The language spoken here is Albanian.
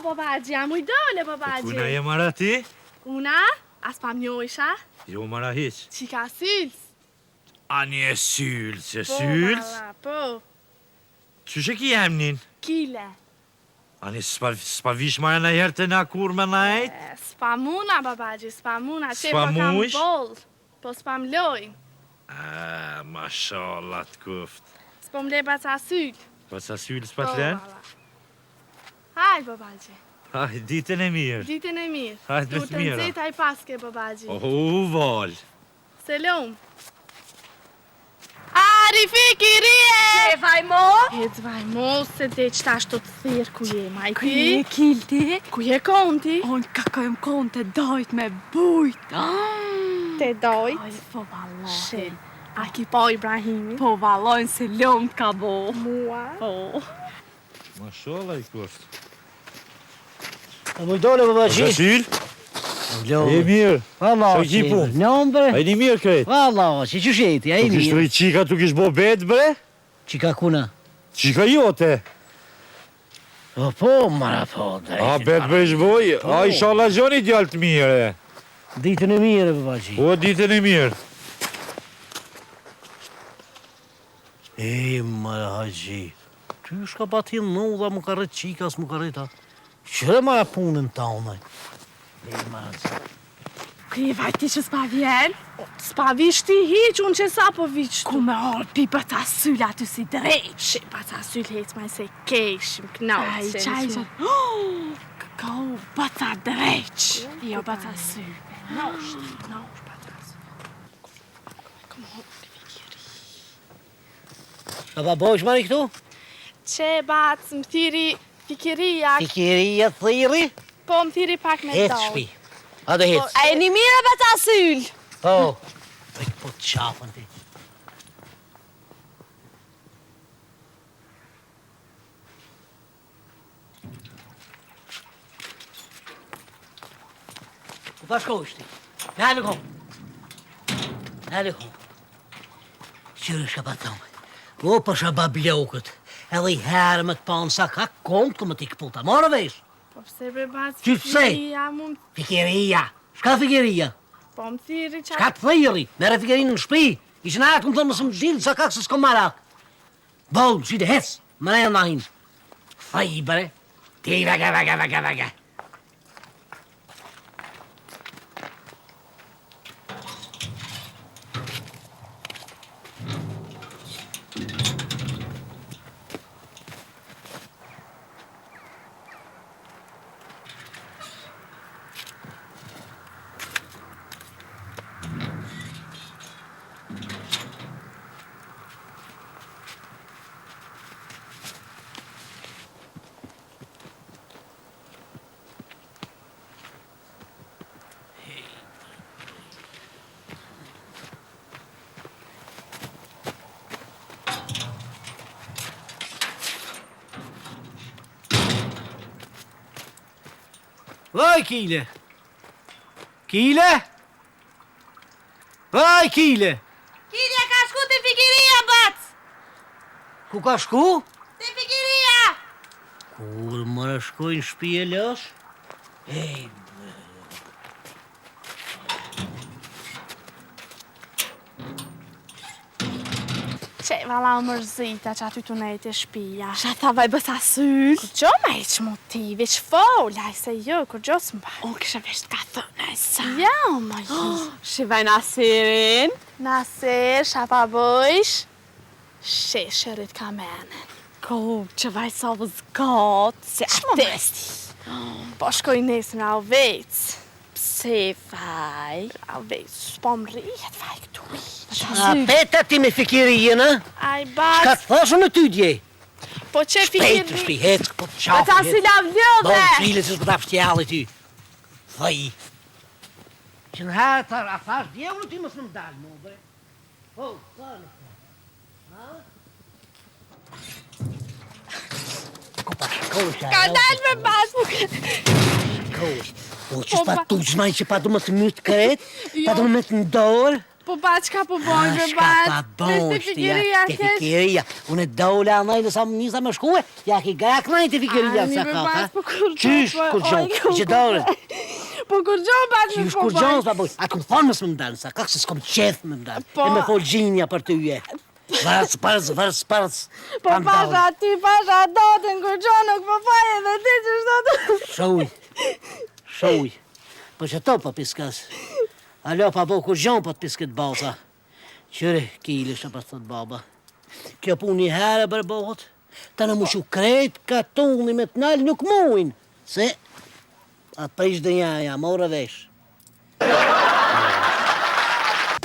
babagji, a mu i dole, babagji. Kuna je mara ti? Una? As pa mjojsha? Jo mara hiq. Qika syls? A një syls, e Po, syls? mara, po. Qyshe ki emnin? Kile. A një s'pa vish maja në herë të na kur me najt? S'pa muna, babagji, s'pa muna. S'pa mush? Bol, po s'pa mlojn. Mashallah të kuft. S'po mle baca syl. Baca syl s'pa t'len? Hajt, babagji. Hajt, ditën e mirë. Ditën e mirë. Hajt, me të mira. Tu të nxeta i paske, babagji. Val. Selam. Ari fikirie! E vaj mo? E zvaj mo, se te qëta shto të thirë ku je, ma i Ku ti? je kilti? Ku je konti? On kakojm kon të dojt me bujt. Te dojt? Aj, po valloj. Shil. A ki po Ibrahimi? Po vallojnë se lom t'ka bo. Mua? Po. Mashallah i kuft. A mu dole, babagji? Baca syl? E mirë. Valla, Sa ki pun? Nëmbre? A i një mirë krejt? Valla, që që sheti, a i Tu kish mirë. rrit qika, tu kish bo bet, bre? Qika kuna? Qika jote? Po, mara po, A bet bëjsh boj? A i shala gjoni djallë të mirë. Ditën e mirë, babagji. Po, ditën e mirë. Mara haji. Ty shka batil në dha më ka rrit qikas, më ka rrit atë. Qëre mara punën ta unaj. Mara zë. Ku je vajti që s'pa vjen? S'pa vish ti hiq, unë që sa po vish tu. Ku me orë pi baca syl aty si drejt. Shi, baca syl hec maj se keshim, knauqë. Aj, qaj që... Ka baca drejt. Jo baca syl. Knauqë, baca syl. A ba bojsh mari këtu? Që bac, më thiri fikiria, Fikiria thiri? po më thiri pak me Hec dojt. shpi. A do hec. A e një mire baca syl? Po. Po të qafën ti. Ku pa shkojsh ti? Nalë kom. Nalë kom. Qërë shka pa tome. O pasha ba blokët. Edhe I herë me të panë sa ka kontë ku më t'i këputa. Marë vesh. Po pse bre bac, Qy pse? fikiria mund, Fikiria. Shka fikiria? po më thiri qa... Shka të thiri? Mere fikirinë në shpi. Ishë në atë më thënë mësë më gjilë sa kakë se s'ko marak. Bolë, qyte hec. Më ne në ahinë. Thaj, bre. Ti vega. Vaj, Kile! Kile? Vaj, Kile! Kilja ka shku të fikiria, bac! Ku ka shku? Të fikiria! Kur më shkojnë shpi e lësh? Që, vala u mërzita që aty të nejtë e shpia. Qa tha vaj baca syl? Kur gjo ma e që motivi, që folaj se jo, kur gjo s'mba. Unë kisha vesh t'ka thënë e sa. Ja, ma ju. Shivaj Nasirin. Naser, shapa bëjsh, shesherit ka menen. Ko, që vaj sa vëzgat, se atesti. Po shkoj nesë nga u vejc. Se vaj. Nga u vejc, s'po më rrihet vaj këtu. A peta ti me fikirien, a? Aj, Shka bac, të thosë në ty dje? po që Pejtë fikiri... shpi, hec, po të qafë. Baca syl av lëdhe! Bon, qile se s'pëta pështjallë ty. Thaj. Që në herë të a thash, djevëllë ty mësë në më dalë, mo, bre. Po, thënë. Ko pa shkosh, Ka dalë me bac, mu shkosh. O, që s'pa tu qëmaj që pa du më të mytë kret, pa du më të ndorë. Po ba, qka po bojnë, be Shka ba? pa bojnë, Te fikiria, te fikiria. Unë e dole anaj nësa më njësa më shkue, ja ki gak nëj te fikiria Ani, sa be ka, ba, ha? po kur Qysh, gjon, kur po, gjon, oj, që dole. Po kur gjon, ba, që Qysh po kur gjon, bojnë. sa boj. A kom thonë mësë më mdanë, sa kak se s'kom qeth më mdanë. Po. E me fol gjinja për ty je. Vërës. Po pasha ty, pasha dotën, kur gjon nuk po faje dhe ti që shto të... Shouj. Po që to pa piskas. Alo pa bo kur gjon pa të pisket balsa. Qëre, kile shë pa thot baba. Kjo pun një herë bërbohët. Ta në mushu krejt ka tuni me të nalë nuk muin. Se, atë prish dë njaja, mora vesh.